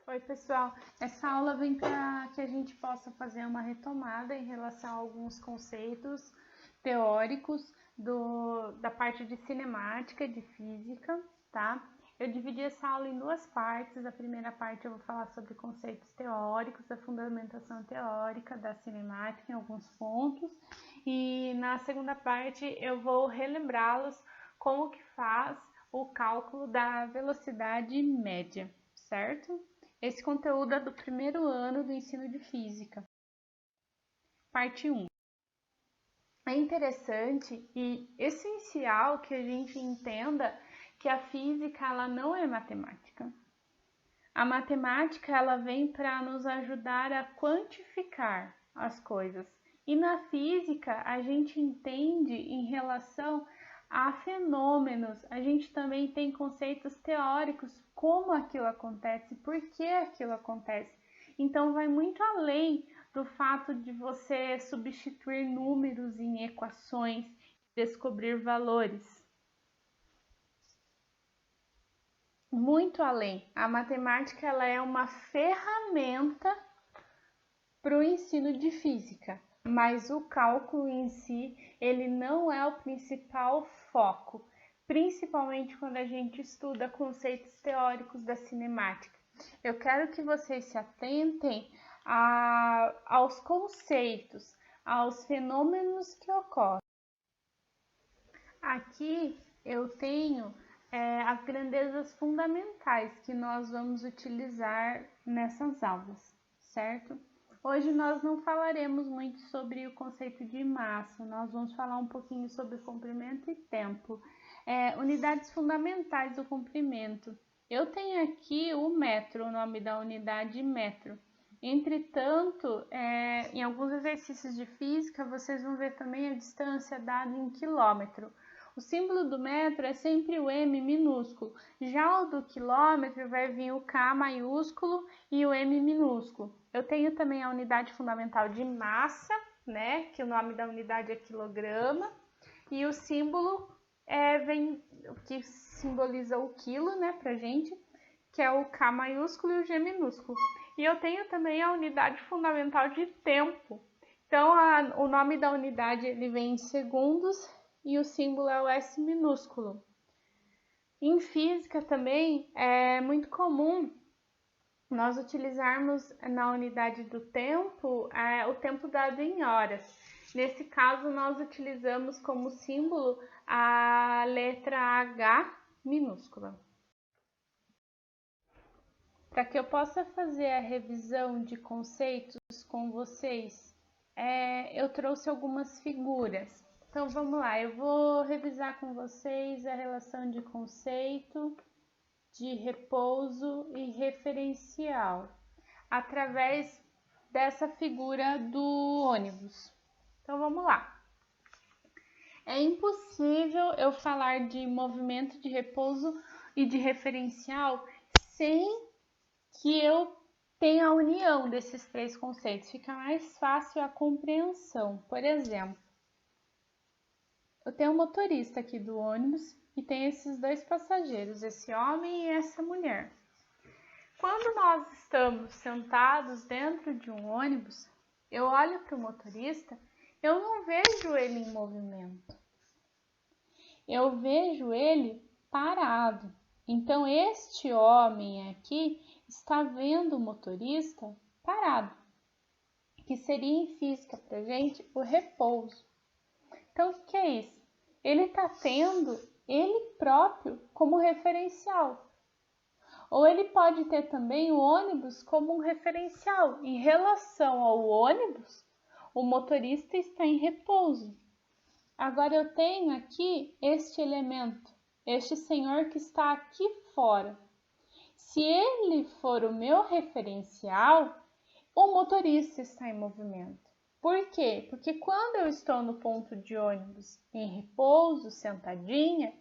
Oi, pessoal. Essa aula vem para que a gente possa fazer uma retomada em relação a alguns conceitos teóricos da parte de cinemática, de física, tá? Eu dividi essa aula em duas partes. A primeira parte eu vou falar sobre conceitos teóricos, da fundamentação teórica da cinemática em alguns pontos. E na segunda parte eu vou relembrá-los como que faz o cálculo da velocidade média, certo? Esse conteúdo é do primeiro ano do ensino de física. Parte 1. É interessante e essencial que a gente entenda que a física ela não é matemática. A matemática ela vem para nos ajudar a quantificar as coisas. E na física a gente entende em relação a fenômenos, a gente também tem conceitos teóricos, como aquilo acontece, por que aquilo acontece. Então vai muito além do fato de você substituir números em equações, descobrir valores. Muito além. A matemática ela é uma ferramenta para o ensino de física, mas o cálculo em si, ele não é o principal foco, principalmente quando a gente estuda conceitos teóricos da cinemática. Eu quero que vocês se atentem aos conceitos, aos fenômenos que ocorrem. Aqui eu tenho as grandezas fundamentais que nós vamos utilizar nessas aulas, certo? Hoje nós não falaremos muito sobre o conceito de massa, nós vamos falar um pouquinho sobre comprimento e tempo. Unidades fundamentais do comprimento. Eu tenho aqui o metro, o nome da unidade metro. Entretanto, em alguns exercícios de física, vocês vão ver também a distância dada em quilômetro. O símbolo do metro é sempre o M minúsculo. Já o do quilômetro vai vir o K maiúsculo e o M minúsculo. Eu tenho também a unidade fundamental de massa, né? Que o nome da unidade é quilograma. E o símbolo que simboliza o quilo, né, pra gente, que é o K maiúsculo e o G minúsculo. E eu tenho também a unidade fundamental de tempo. Então, o nome da unidade ele vem em segundos e o símbolo é o S minúsculo. Em física também é muito comum nós utilizarmos na unidade do tempo o tempo dado em horas. Nesse caso, nós utilizamos como símbolo a letra H minúscula. Para que eu possa fazer a revisão de conceitos com vocês, eu trouxe algumas figuras. Então vamos lá, eu vou revisar com vocês a relação de conceito, de repouso e referencial, através dessa figura do ônibus. Então vamos lá. É impossível eu falar de movimento, de repouso e de referencial sem que eu tenha a união desses três conceitos. Fica mais fácil a compreensão. Por exemplo, eu tenho um motorista aqui do ônibus e tem esses dois passageiros, esse homem e essa mulher. Quando nós estamos sentados dentro de um ônibus, eu olho para o motorista, eu não vejo ele em movimento. Eu vejo ele parado. Então, este homem aqui está vendo o motorista parado, que seria em física para a gente o repouso. Então, o que é isso? Ele está tendo ele próprio como referencial. Ou ele pode ter também o ônibus como um referencial. Em relação ao ônibus, o motorista está em repouso. Agora eu tenho aqui este elemento, este senhor que está aqui fora. Se ele for o meu referencial, o motorista está em movimento. Por quê? Porque quando eu estou no ponto de ônibus em repouso, sentadinha,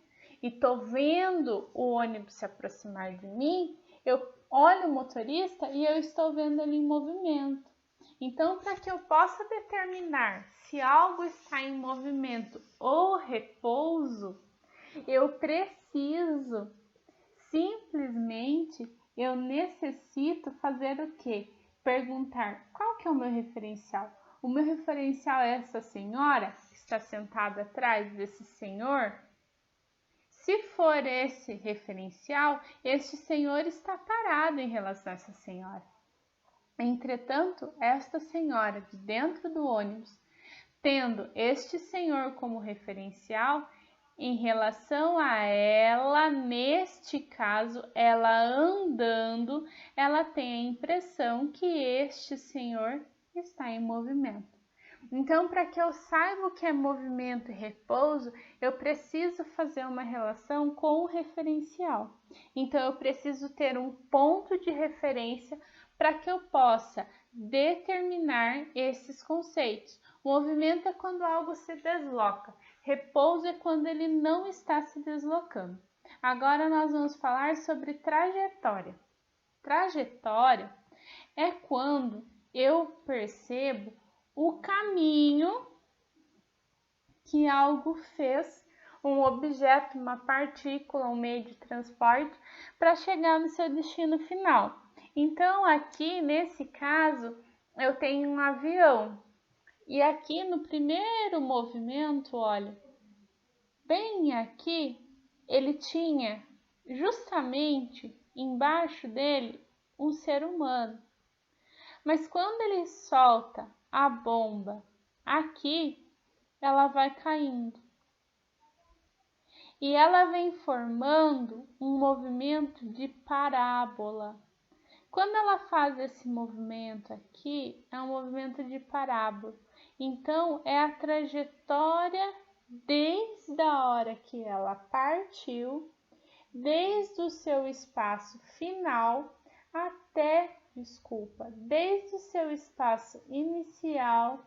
e estou vendo o ônibus se aproximar de mim, eu olho o motorista e eu estou vendo ele em movimento. Então, para que eu possa determinar se algo está em movimento ou repouso, eu preciso simplesmente eu necessito fazer o quê? Perguntar qual que é o meu referencial. O meu referencial é essa senhora que está sentada atrás desse senhor? Se for esse referencial, este senhor está parado em relação a essa senhora. Entretanto, esta senhora de dentro do ônibus, tendo este senhor como referencial, em relação a ela, neste caso, ela andando, ela tem a impressão que este senhor está em movimento. Então, para que eu saiba o que é movimento e repouso, eu preciso fazer uma relação com o referencial. Então, eu preciso ter um ponto de referência para que eu possa determinar esses conceitos. Movimento é quando algo se desloca. Repouso é quando ele não está se deslocando. Agora nós vamos falar sobre trajetória. Trajetória é quando eu percebo o caminho que algo fez, um objeto, uma partícula, um meio de transporte, para chegar no seu destino final. Então, aqui nesse caso, eu tenho um avião. E aqui no primeiro movimento, olha, bem aqui, ele tinha justamente embaixo dele um ser humano. Mas quando ele solta a bomba aqui, ela vai caindo. E ela vem formando um movimento de parábola. Quando ela faz esse movimento aqui, é um movimento de parábola. Então, é a trajetória desde a hora que ela partiu, desde o seu espaço final desde o seu espaço inicial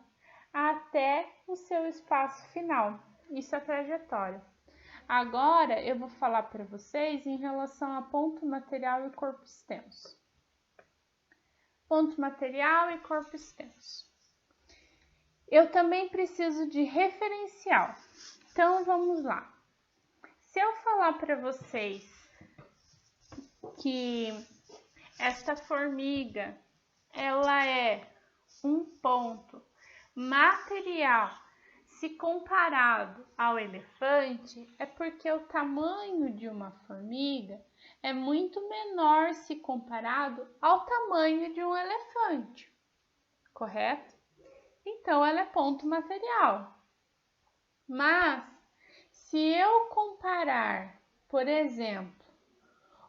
até o seu espaço final. Isso é trajetória. Agora, eu vou falar para vocês em relação a ponto material e corpo extenso. Ponto material e corpo extenso. Eu também preciso de referencial. Então, vamos lá. Se eu falar para vocês que esta formiga, ela é um ponto material, se comparado ao elefante, é porque o tamanho de uma formiga é muito menor se comparado ao tamanho de um elefante, correto? Então, ela é ponto material. Mas, se eu comparar, por exemplo,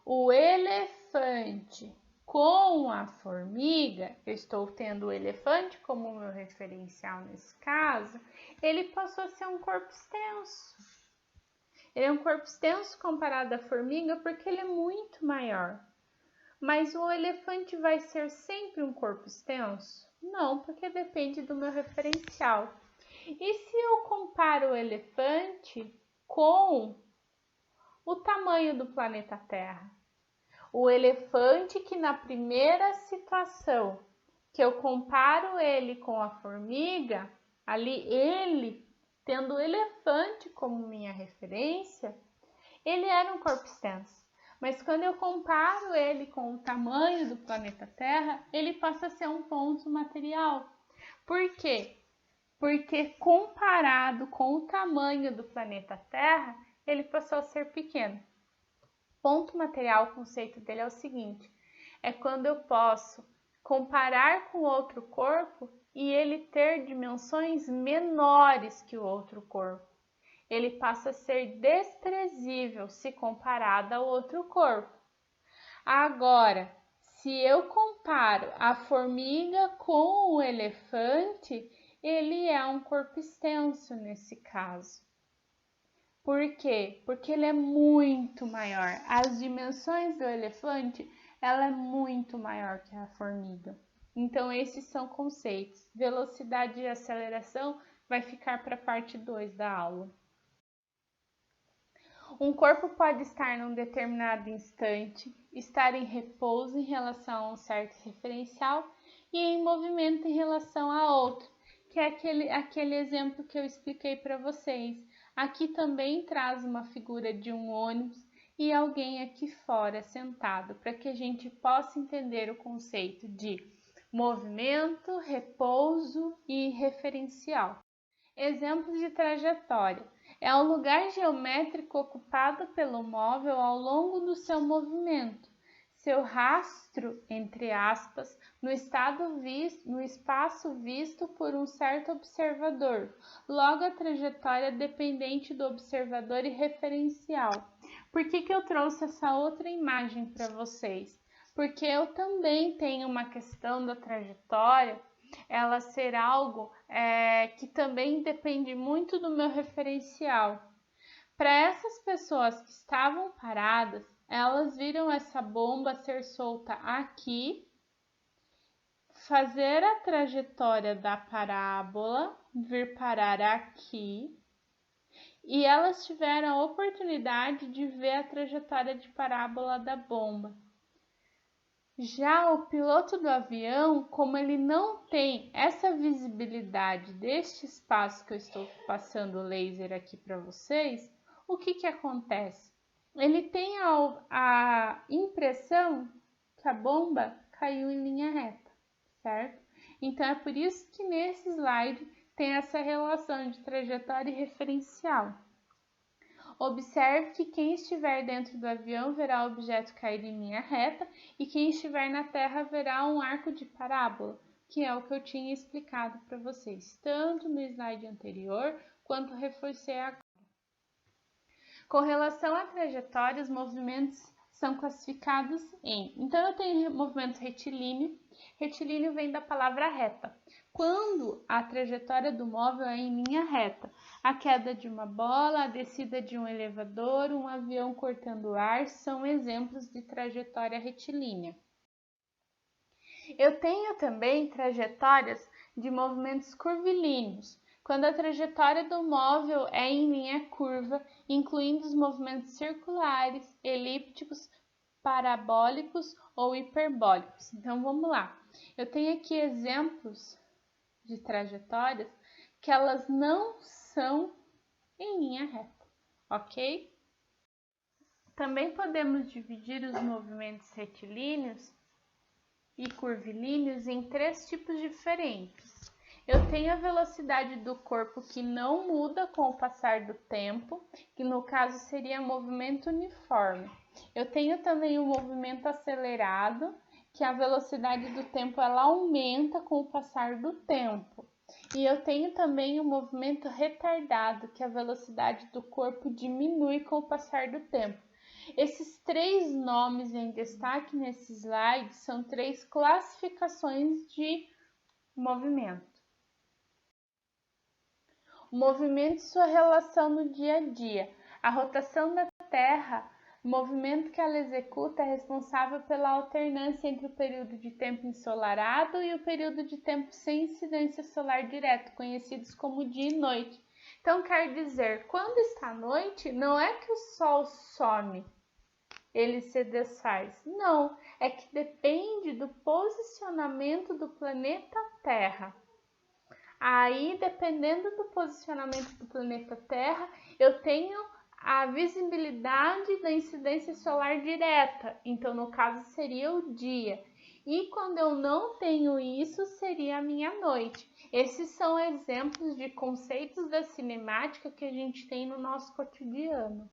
o elefante com a formiga, eu estou tendo o elefante como meu referencial nesse caso, ele passou a ser um corpo extenso. Ele é um corpo extenso comparado à formiga porque ele é muito maior. Mas o elefante vai ser sempre um corpo extenso? Não, porque depende do meu referencial. E se eu comparo o elefante com o tamanho do planeta Terra? O elefante que na primeira situação que eu comparo ele com a formiga, ali ele, tendo o elefante como minha referência, ele era um corpo extenso. Mas quando eu comparo ele com o tamanho do planeta Terra, ele passa a ser um ponto material. Por quê? Porque comparado com o tamanho do planeta Terra, ele passou a ser pequeno. Ponto material, o conceito dele é o seguinte, é quando eu posso comparar com outro corpo e ele ter dimensões menores que o outro corpo. Ele passa a ser desprezível se comparado ao outro corpo. Agora, se eu comparo a formiga com o elefante, ele é um corpo extenso nesse caso. Por quê? Porque ele é muito maior. As dimensões do elefante, ela é muito maior que a formiga. Então, esses são conceitos. Velocidade e aceleração vai ficar para a parte 2 da aula. Um corpo pode estar num determinado instante, estar em repouso em relação a um certo referencial e em movimento em relação a outro, que é aquele exemplo que eu expliquei para vocês. Aqui também traz uma figura de um ônibus e alguém aqui fora sentado, para que a gente possa entender o conceito de movimento, repouso e referencial. Exemplos de trajetória. É o lugar geométrico ocupado pelo móvel ao longo do seu movimento. Seu rastro, entre aspas, no espaço visto por um certo observador. Logo, a trajetória dependente do observador e referencial. Por que eu trouxe essa outra imagem para vocês? Porque eu também tenho uma questão da trajetória, ela ser algo que também depende muito do meu referencial. Para essas pessoas que estavam paradas, elas viram essa bomba ser solta aqui, fazer a trajetória da parábola, vir parar aqui, e elas tiveram a oportunidade de ver a trajetória de parábola da bomba. Já o piloto do avião, como ele não tem essa visibilidade deste espaço que eu estou passando o laser aqui para vocês, o que acontece? Ele tem a impressão que a bomba caiu em linha reta, certo? Então é por isso que nesse slide tem essa relação de trajetória e referencial. Observe que quem estiver dentro do avião verá o objeto cair em linha reta e quem estiver na terra verá um arco de parábola, que é o que eu tinha explicado para vocês, tanto no slide anterior quanto reforcei agora. Com relação à trajetória, os movimentos são classificados em... Então, eu tenho movimento retilíneo. Retilíneo vem da palavra reta. Quando a trajetória do móvel é em linha reta, a queda de uma bola, a descida de um elevador, um avião cortando ar são exemplos de trajetória retilínea. Eu tenho também trajetórias de movimentos curvilíneos, quando a trajetória do móvel é em linha curva, incluindo os movimentos circulares, elípticos, parabólicos ou hiperbólicos. Então, vamos lá. Eu tenho aqui exemplos de trajetórias que elas não são em linha reta, ok? Também podemos dividir os movimentos retilíneos e curvilíneos em 3 tipos diferentes. Eu tenho a velocidade do corpo que não muda com o passar do tempo, que no caso seria movimento uniforme. Eu tenho também o movimento acelerado, que a velocidade do tempo ela aumenta com o passar do tempo. E eu tenho também o movimento retardado, que a velocidade do corpo diminui com o passar do tempo. Esses 3 nomes em destaque nesse slide são 3 classificações de movimento. O movimento e sua relação no dia a dia. A rotação da Terra, o movimento que ela executa é responsável pela alternância entre o período de tempo ensolarado e o período de tempo sem incidência solar direta, conhecidos como dia e noite. Então, quer dizer, quando está noite, não é que o Sol some, ele se desfaz. Não, é que depende do posicionamento do planeta Terra. Aí, dependendo do posicionamento do planeta Terra, eu tenho a visibilidade da incidência solar direta. Então, no caso, seria o dia. E quando eu não tenho isso, seria a minha noite. Esses são exemplos de conceitos da cinemática que a gente tem no nosso cotidiano.